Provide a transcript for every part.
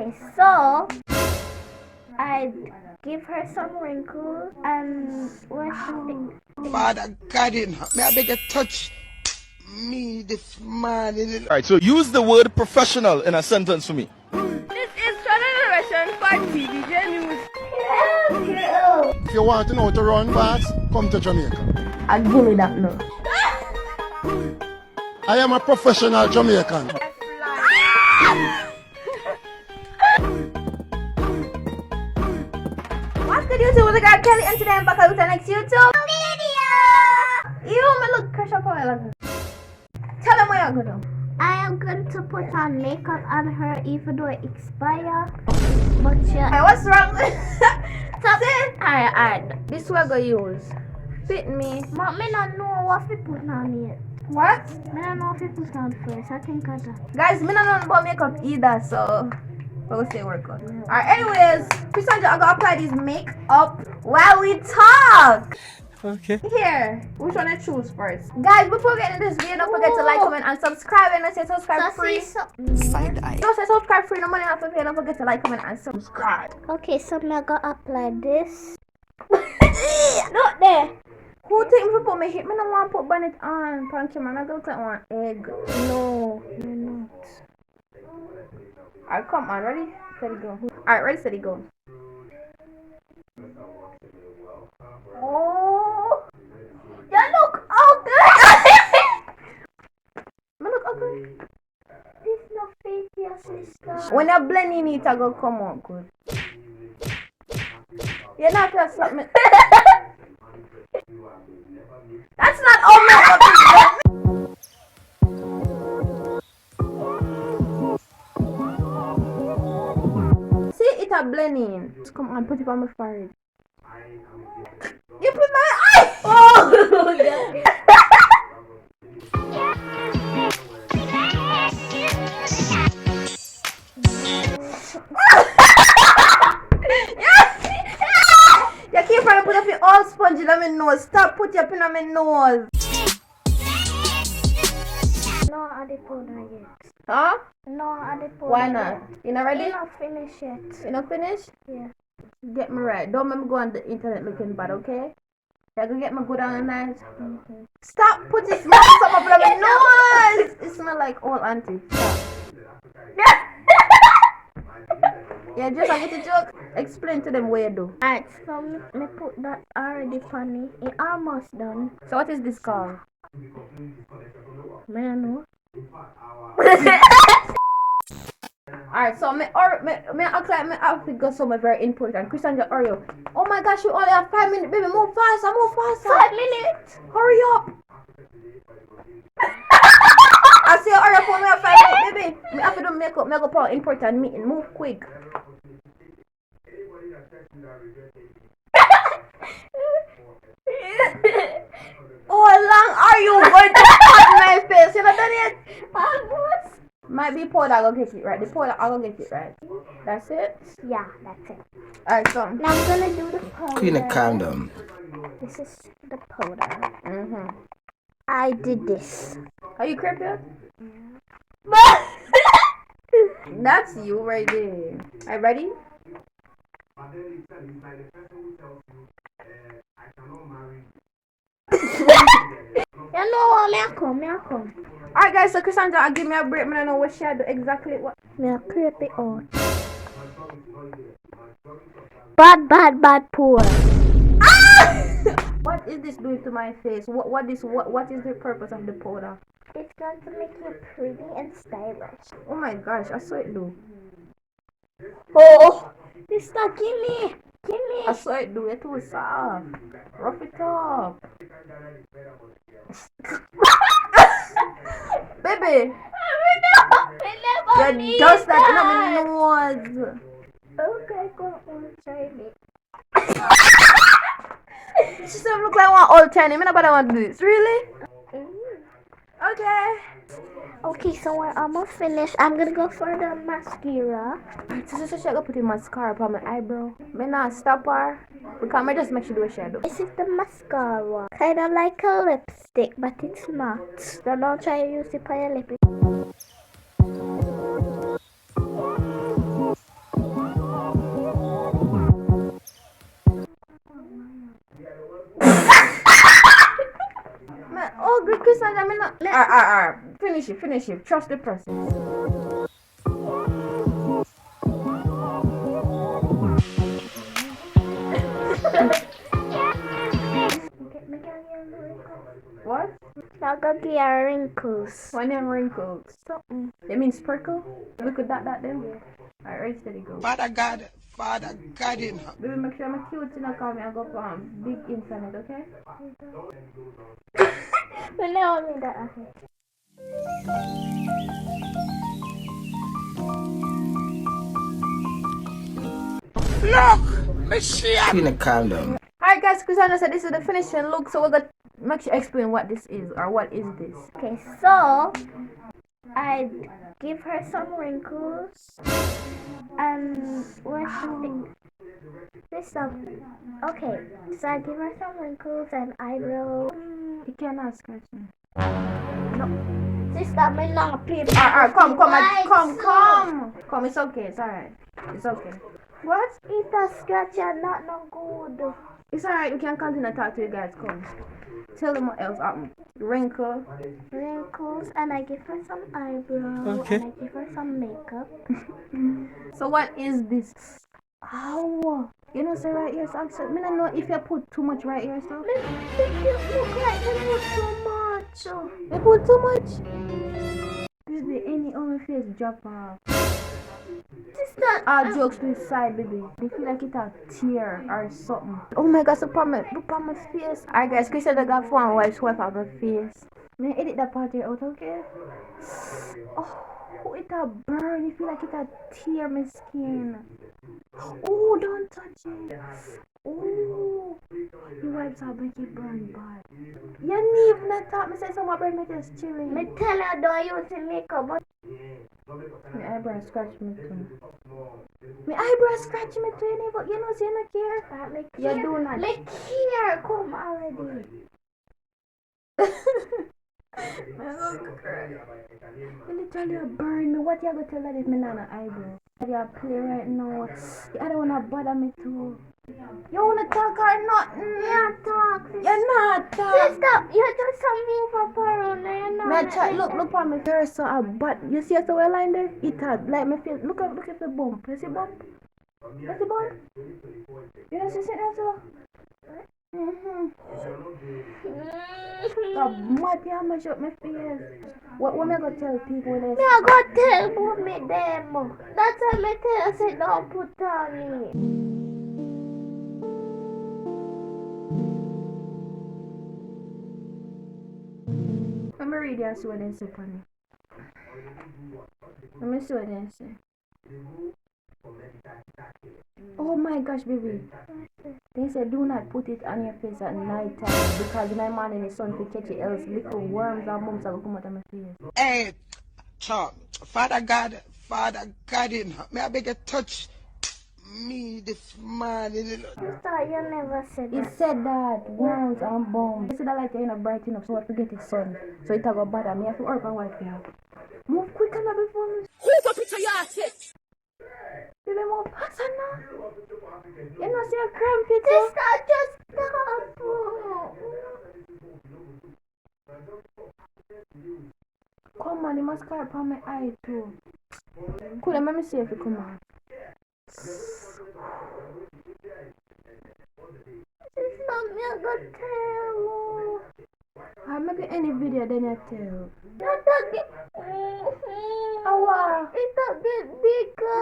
Okay, so I give her some wrinkles and what's the thing? Father God, may I beg you touch me this morning? Alright, so use the word professional in a sentence for me. This is Generation for TVJ News. If you want to know how to run fast, come to Jamaica. I'll give me that now. I am a professional Jamaican. What's good, YouTube? It's the girl Kelly, and today I'm back with the next YouTube video. You me look crush up on her. Tell them what you're gonna do. I am going to put on makeup on her even though it expires. But yeah. Hey, what's wrong? Stop it. Alright. This we're gonna use. Fit me. But me not know what we put on yet. What? Me don't know if we put on first. I think I do. Guys, me not know about makeup either, so we'll say we're good. Alright, anyways, Cassandra, I'm gonna apply this makeup while we talk. Okay. Here, which one I choose first? Guys, before getting this video, don't forget to like, comment, and subscribe. And I say subscribe free. Side eye. Don't say subscribe free, no money off the pay. Don't forget to like, comment, and subscribe. Okay, so I'm gonna apply this. Not there. Who think me put my hit? Me no want to put bonnet on. Punch him, man. I look like one egg. No, you're not. Alright, come on, ready? Steady, go. Alright, ready, steady, go. Oh, you look ugly. You look ugly. This no face, your sister. When you're blending it, I go come on good. You're not gonna slap me. That's not all makeup is done. See it a blending. Come on, put it on my forehead. You put my eye! Oh! Yeah. You keep trying to put up your all sponge in my nose. Stop putting up in my nose. No, I didn't put that yet. Huh? No, I didn't put Why that not? yet. You not ready? You not finished yet. You not finished? Yeah. Get me right. Don't make me go on the internet looking bad, okay? You go get me good and nice. Okay. Stop putting smelling some up in my nose. It smells like old auntie. Stop. Yeah, just I get a joke. Explain to them where you do. Alright, so me put that already funny. It almost done. So what is this called? Me I know. Alright, so me act like me outfit got somewhere very important. Cassandra, hurry up. Oh my gosh, you only have 5 minutes, baby. Move faster, move faster. 5 minutes. Hurry up. I say hurry up when we have 5 minutes, baby. Me have to do makeup for important meeting. Move quick. How long are you going to cut my face? You not done yet? Almost. Might be powder, I'll get it right. The powder, I'll get it right. That's it? Yeah, that's it. Alright, so. Now I'm gonna do the powder. Queen of condom. This is the powder. Mm-hmm. I did this. Are you creepy? That's you right there. Are you ready? You know what? Me I come. Alright guys, so Cassandra, give me a break. I don't know what she do exactly what. Me I creep it out. Bad poor. What is this doing to my face? What is the purpose of the powder? It's going to make you pretty and stylish. Oh my gosh, I saw it do. Oh! It's not gimme! I saw it do. It too soft. Rough it up. Baby! You dust that in my nose. Okay, go on, try it. She said look like one old Chinese. Nobody want to do this. Really? Okay. Okay, so we're almost finished. I'm gonna go for the mascara. So she gonna put in mascara on my eyebrow. Me not stop her because I just make sure do a shadow. This is the mascara. Kind of like a lipstick, but it's not. So don't try to use it on your lip. Alright. Finish it. Trust the process. What? Not gonna be our wrinkles. Why them wrinkles? Something. They mean sprinkle? Look at that then. Alright, ready, steady, go. Father God in her. Baby, make sure I'm cute to not call me and go for big internet, okay? But now I mean that. Look, Michelle. You need to calm down. Alright guys, Chrisana said this is the finishing look, so we're gonna make sure explain what this is or what is this. Okay, so I give her some wrinkles and what she think. This stuff. Okay, so I give her some wrinkles and eyebrows. You cannot scratch me. No, sister, me not play. Alright, come. Come, it's okay, it's alright. It's okay. What? It's a scratch and not no good. It's alright, we can continue to talk to you guys, come. Tell them what else happened. Wrinkles, and I give her some eyebrows. Okay. And I give her some makeup. So what is this? Ow! You know, say right here, so I don't know if you put too much right here, so. It look like they put too much. You put too much? Baby, any on my face drop off. Sister, Jokes to the side, baby. They feel like it's a tear or something. Oh my god, look on my face. Alright guys, Chris said I got phone while I swipe out my face. May I edit that part here out, okay? Oh, it a burn. You feel like it a tear my skin. Oh, don't touch it. Oh, your wipes are make it burn bad. You need not talk. Me say someone burn me just chilling. me tell her don't use the makeup, but My eyebrow scratch me too. My eyebrow scratch me too, but you know, say you not care. You do not. Look here, come already. You literally burn me. What you gonna tell her if me not an eyebrow? You play right now. I don't wanna bother me too. You wanna talk or not? Yeah, talk. You're not talk. Sister, you just some move up around there, you know. Me try, look on my face, so a butt. You see the way line there? It had like my face. Look at the bump. You see bump? You see bump? You know see that so? The mud you mash up my face. What am I gonna tell people when Me I go tell mommy them. That's why me tell her say don't put on me. Let me read and see what they say on it. Let me see what they say. Oh my gosh, baby. They said do not put it on your face at night time because my man and his son could catch it, else little worms and bumps will come out of my face. Hey, child, Father God in her. May I beg you touch me this morning? Sister, you never said He that. said that worms and bumps. He said that light ain't not bright enough, so I forget his son. So it go bother me. I have to work on wife now. Move quick and before me. Who's up into your shit? Baby, move faster now. You know, see a cramp it. Sister, just stop. Come on, the mascara on my eye too. Cool, let me see if it come on. Sister, me I go tell. I'll make any video then I tell. Not that get. It's a bit bigger.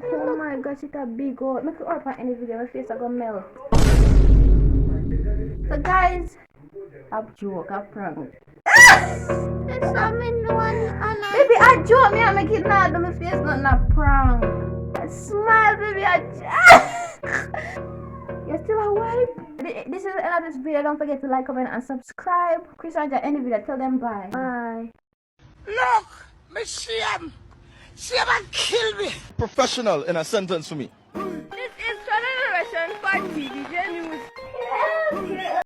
Oh my gosh, it's a big old. Make it up on any video, my face I gonna melt. So guys, a joke, a prank. It's something one and Baby, I joke me, I make it not, my face not a prank. I smile, baby, You're still a wife? This is the end of this video. Don't forget to like, comment, and subscribe. Chris and any video, tell them bye. Bye. Look, Michelle. See if I kill me. Professional in a sentence for me. This is Generation 5 TV.